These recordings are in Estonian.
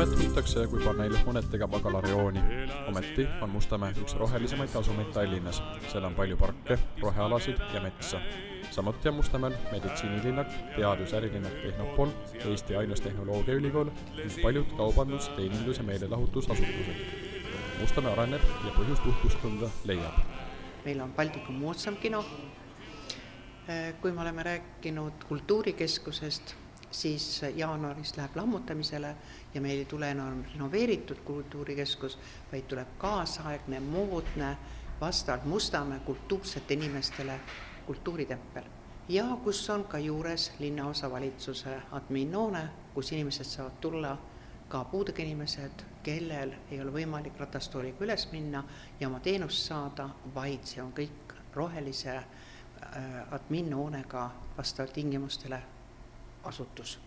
Mustamäed tuntakse kui paneelhoonetega magalarajooni. Ometi on Mustamäe üks rohelisemaid asumeid Tallinnas. Seal on palju parke, rohealasid ja metsa. Samuti on Mustamäel meditsiinilinnak, teadus-ärilinnak Tehnopol, Eesti ainus tehnoloogiaülikool ning paljud kaubandus-, teenindus- ja meelelahutusasutused. Mustamäe areneb ja põhjust uhkust tunda leiab. Meil on Baltikum moodsam kino. Kui me oleme rääkinud kultuurikeskusest, siis jaanuaris läheb lammutamisele ja meil ei tule enam renoveeritud kultuurikeskus, vaid tuleb kaasaegne, moodne, vastavalt Mustamäe kultuursete inimestele kultuuritempel. Ja kus on ka juures linnaosavalitsuse adminnoone, kus inimesed saavad tulla, ka puudega inimesed, kellel ei ole võimalik ratastooliga üles minna ja oma teenust saada, vaid see on kõik rohelise adminnoonega vastavalt tingimustele asutus.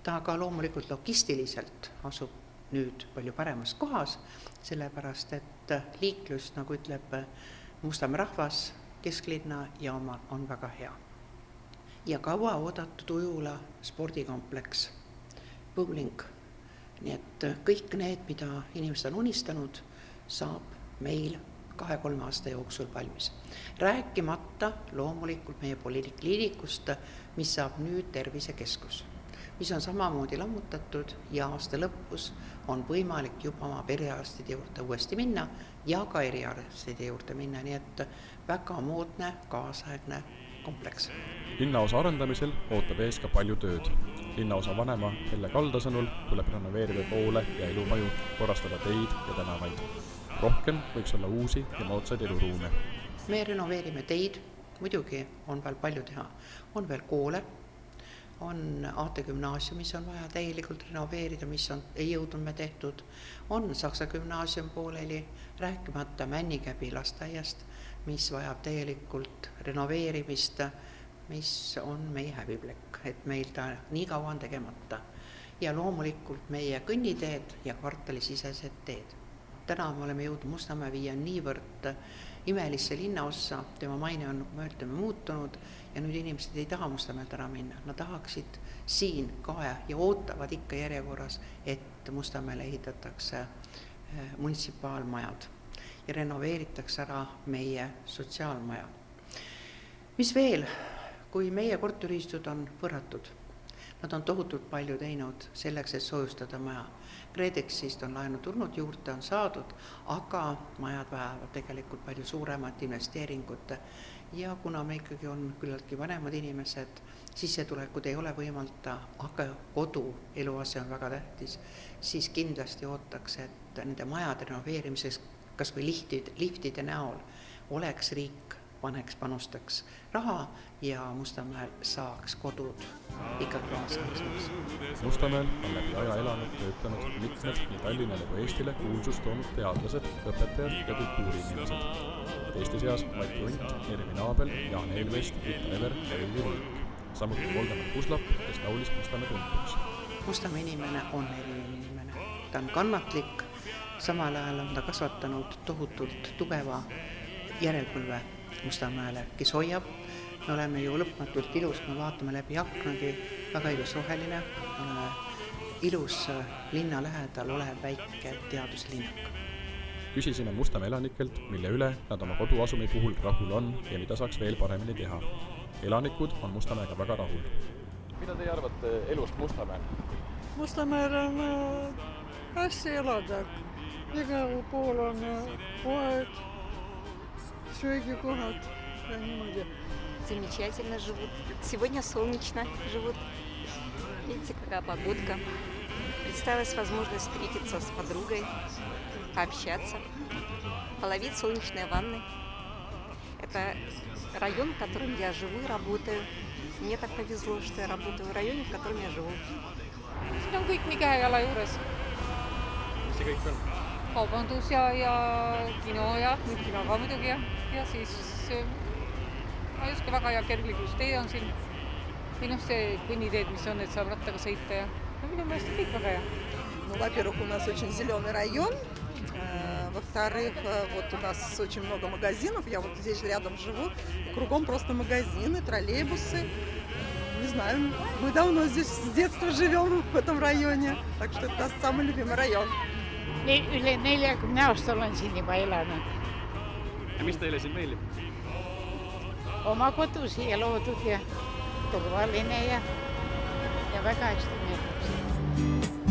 Ta ka loomulikult logistiliselt asub nüüd palju paremas kohas, sellepärast et liiklus, nagu ütleb Mustamäe rahvas, kesklinna ja oma on väga hea. Ja kaua oodatud Ujula spordikompleks, bowling. Nii et kõik need, mida inimesed on unistanud, saab meil 2-3 aasta jooksul valmis. Rääkimata loomulikult meie polikliinikust, mis saab nüüd tervisekeskus, mis on samamoodi lammutatud ja aasta lõpus on võimalik juba oma perearstide juurde uuesti minna ja ka eriarstide juurde minna, nii et väga moodne, kaasaegne kompleks. Linnaosa arendamisel ootab ees ka palju tööd. Linnaosa vanema Helle Kalda sõnul tuleb renoveerida koole ja elumaju, korrastada teid ja tänavaid. Rohkem võiks olla uusi ja moodsaid eluruume. Me renoveerime teid, muidugi on veel palju teha. On veel koole, on AT Gümnaasium, mis on vaja täielikult renoveerida, mis ei jõudnud me tehtud. On Saksa Gümnaasium pooleli, rääkimata Männikäbi lasteaiast, mis vajab täielikult renoveerimist, mis on meie häbiplekk, et meil ta nii kaua on tegemata. Ja loomulikult meie kõnniteed ja kvartalisisesed teed. Täna me oleme jõudnud Mustamäe viia niivõrd imelisse linnaossa, tema maine on muutunud ja nüüd inimesed ei taha Mustamäelt ära minna. Nad tahaksid siin ka ja ootavad ikka järjekorras, et Mustamäele ehitatakse munitsipaalmajad ja renoveeritakse ära meie sotsiaalmaja. Mis veel, kui meie korteriühistud on võrratud, nad on tohutult palju teinud selleks, et soojustada maja. KredExist on laenu tulnud, juurde on saadud, aga majad vajavad tegelikult palju suuremat investeeringut. Ja kuna me ikkagi on küllaltki vanemad inimesed, sissetulekud ei ole võimalda, aga kodu eluase on väga tähtis, siis kindlasti ootaks, et nende majade renoveerimiseks, kas või liftide näol, oleks riik panustaks raha ja Mustamäel saaks kodud ikka klaasamiseks. Mustamäel on läbi aja elanud töötanud mitmed nii Tallinnale kui Eestile kuulsust toonud teadlased, õpetajad ja kultuuriinimesed. Teiste seas Mati Unt, Ervin Aabel, Jaan Eelvest, Rita Ever ja Villi Luik. Samuti Voldemar Kuslap, kes laulis Mustamäe tuntuks. Mustamäe inimene on eriline inimene. Ta on kannatlik, samal ajal on ta kasvatanud tohutult tugeva järelpõlve Mustamäele, kes hoiab. Me oleme ju lõpmatult ilus, me vaatame läbi aknagi, väga ilus roheline, ilus linna lähedal olev väike teaduslinnak. Küsisime Mustamäe elanikelt, mille üle nad oma koduasumi puhul rahul on ja mida saaks veel paremini teha. Elanikud on Mustamäega väga rahul. Mida teie arvate elust Mustamäel? Mustamäel on hästi elada. Igal pool on poed, söögikohad ja niimoodi. Замечательно живут. Сегодня солнечно живут. Видите, какая погодка. Представилась возможность встретиться с подругой, пообщаться, половить солнечные ванны. Это район, в котором я живу и работаю. Мне так повезло, что я работаю в районе, в котором я живу. Siin on kõik nii käejala juures. Mis see kõik on? Kaubandus ja kino ja ka muidugi ja siis ma ei oska väga hea kergliiklustee on siin. Või see kõnniteed, mis on, et saab rattaga sõita ja minu meelest on kõik väga hea. Ну, во-первых, у нас очень зеленый район. Во-вторых, вот у нас очень много магазинов. Я вот здесь рядом живу. Кругом просто магазины, троллейбусы. не знаю. Мы давно здесь с детства живем в этом районе, так что это самый любимый район. Üle 40 aasta olen siin juba elanud. Ja mis teile siin meeldib? Oma kodu siia loodud ja turvaline ja väga hästi meeldib siin.